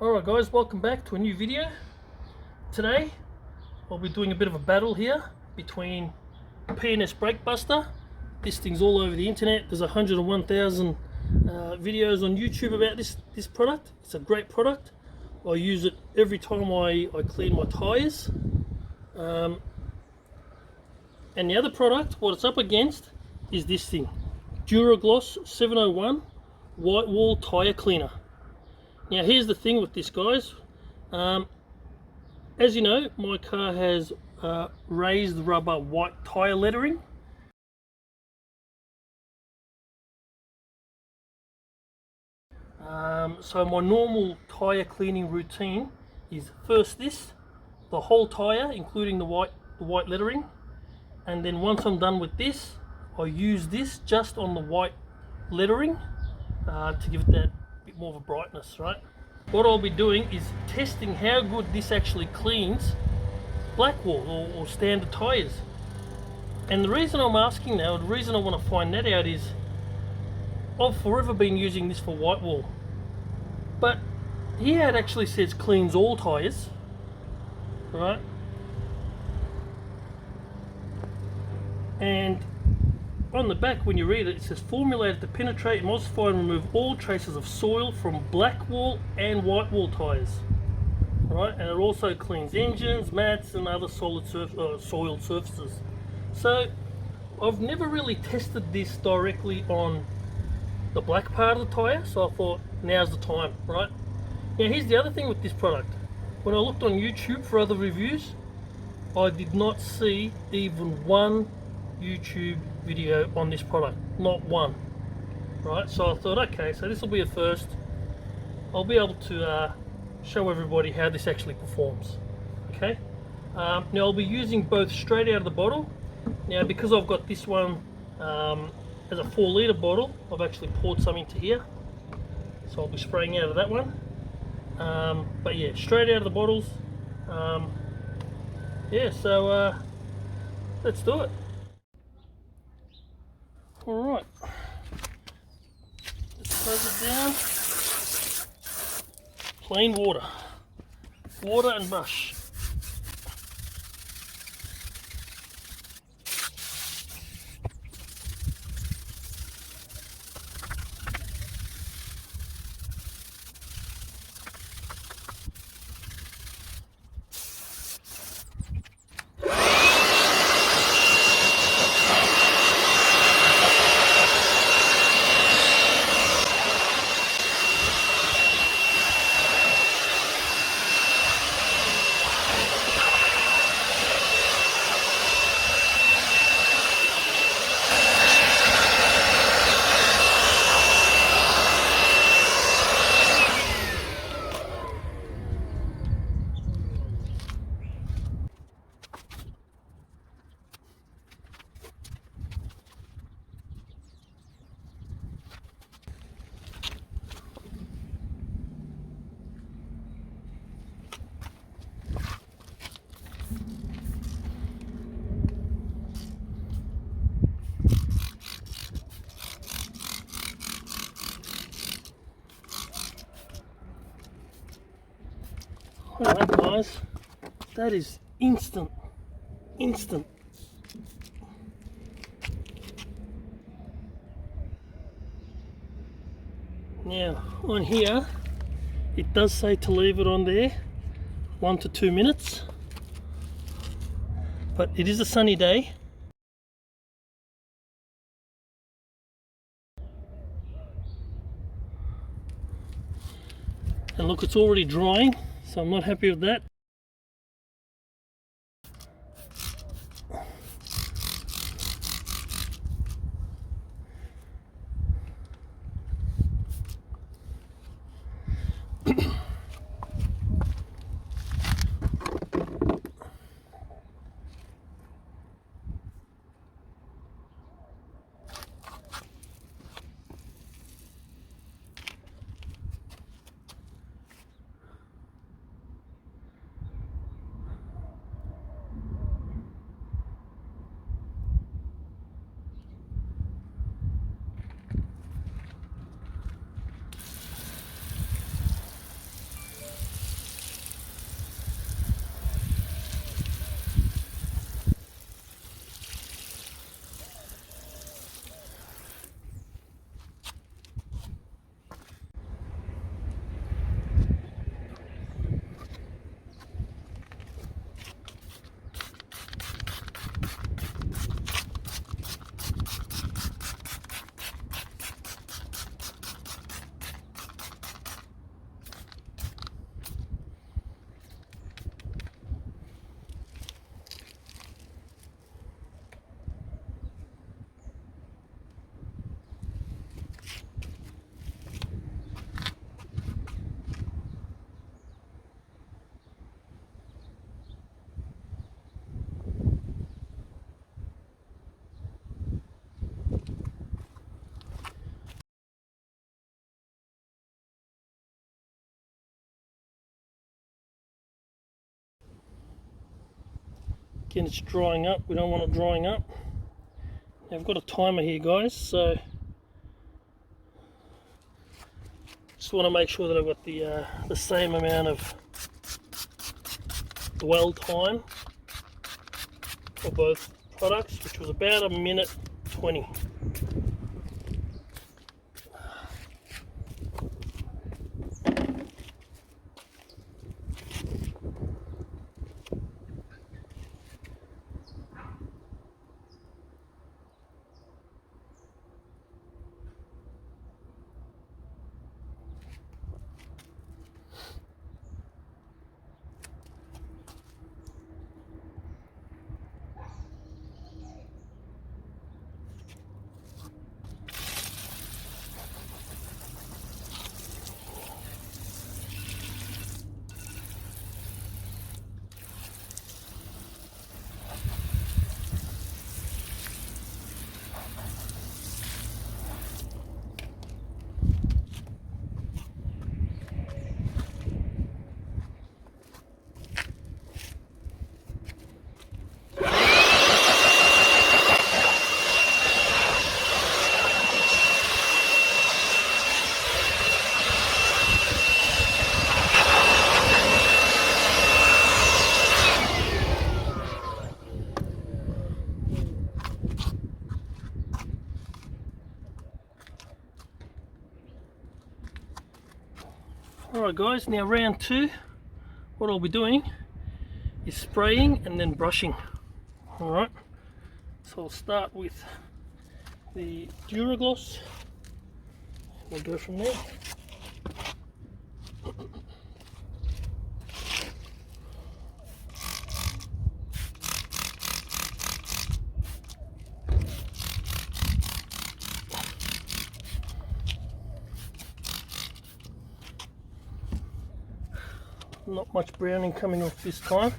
Alright guys, welcome back to a new video. Today I'll be doing a bit of a battle here between P&S Brake Buster. This thing's all over the internet. There's 101,000 videos on YouTube about this product. It's a great product. I use it every time I clean my tyres. And the other product, what it's up against, is this thing. Duragloss 701 Whitewall Tire Cleaner. Now here's the thing with this, guys. As you know, my car has raised rubber white tyre lettering. So my normal tyre cleaning routine is first the whole tyre, including the white lettering, and then once I'm done with this, I use this just on the white lettering to give it that bit more of a brightness, right? What I'll be doing is testing how good this actually cleans Blackwall or standard tyres. And the reason I'm asking now, the reason I want to find that out is I've forever been using this for Whitewall, but here it actually says cleans all tyres, right? And on the back, when you read it, it says formulated to penetrate, emulsify and remove all traces of soil from Blackwall and Whitewall tyres, right? And it also cleans engines, mats and other soiled surfaces. So I've never really tested this directly on the black part of the tyre, so I thought now's the time, right? Now here's the other thing with this product. When I looked on YouTube for other reviews, I did not see even one YouTube video on this product, not one, right? So I thought, okay, so this will be a first. I'll be able to show everybody how this actually performs. Okay, now I'll be using both straight out of the bottle. Now because I've got this one as a 4 litre bottle, I've actually poured some into here, so I'll be spraying out of that one. But yeah, straight out of the bottles. Yeah, so let's do it. Alright, let's close it down. Plain water and brush. Alright guys, that is instant. Now on here it does say to leave it on there 1 to 2 minutes, but it is a sunny day. And look, it's already drying, so I'm not happy with that. Again, it's drying up. We don't want it drying up. Now, I've got a timer here, guys, so just want to make sure that I've got the same amount of dwell time for both products, which was about 1:20. Alright guys, now round 2, what I'll be doing is spraying and then brushing. Alright, so I'll start with the Duragloss. We'll go from there. Not much browning coming off this time.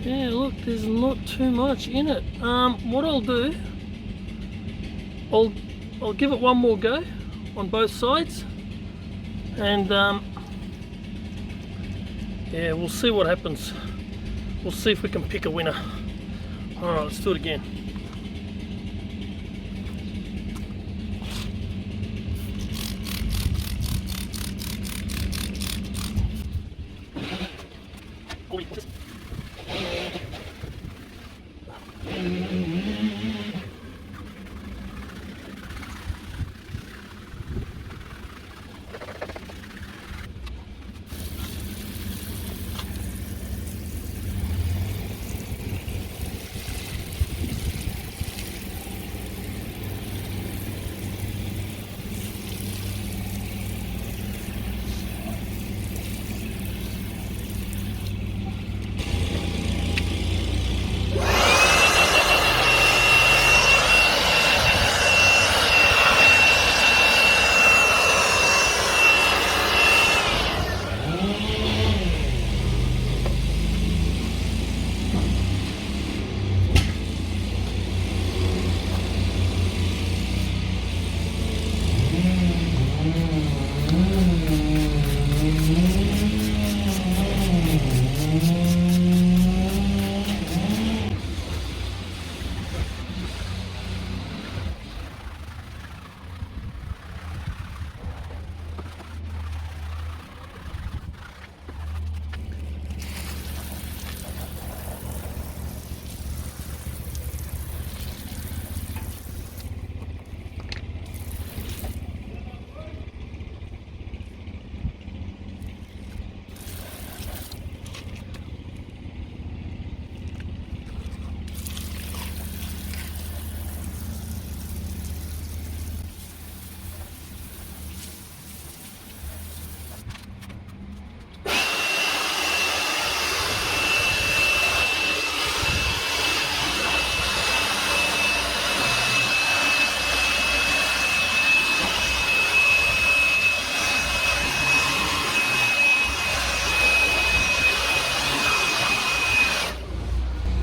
Yeah, look, there's not too much in it. What I'll do, I'll give it one more go on both sides, and yeah, we'll see what happens. We'll see if we can pick a winner. Alright, let's do it again.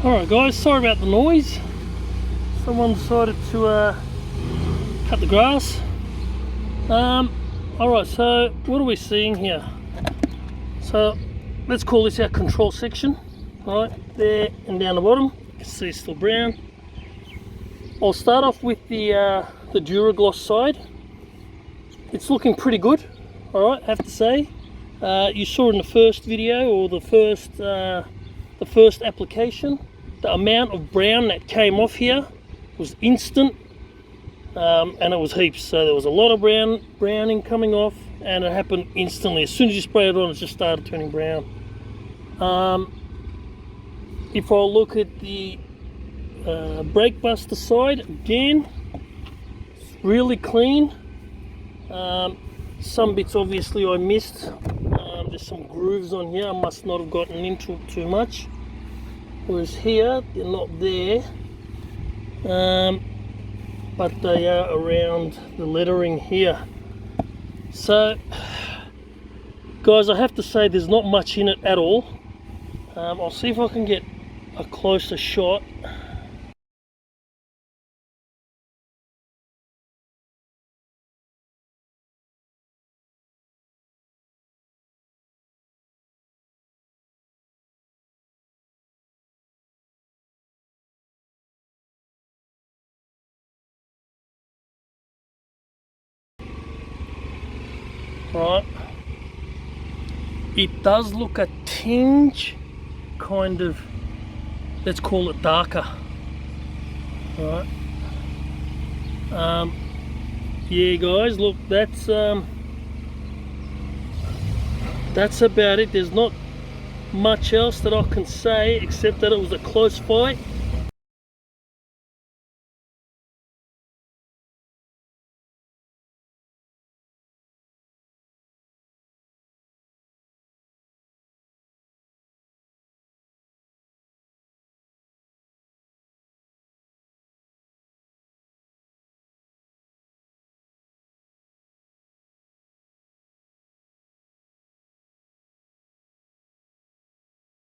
Alright guys, sorry about the noise. Someone decided to cut the grass. Alright, so what are we seeing here? So let's call this our control section. Right there and down the bottom. You can see it's still brown. I'll start off with the Duragloss side. It's looking pretty good. Alright, I have to say. You saw in the first video, or the first application, the amount of brown that came off here was instant, and it was heaps. So there was a lot of browning coming off, and it happened instantly. As soon as you spray it on, it just started turning brown. If I look at the brake buster side, again, it's really clean. Some bits obviously I missed. There's some grooves on here, I must not have gotten into it too much. Whereas here, they're not there, but they are around the lettering here. So, guys, I have to say there's not much in it at all. I'll see if I can get a closer shot. Right, it does look a tinge kind of, let's call it darker. Right, yeah guys, look, that's about it. There's not much else that I can say except that it was a close fight.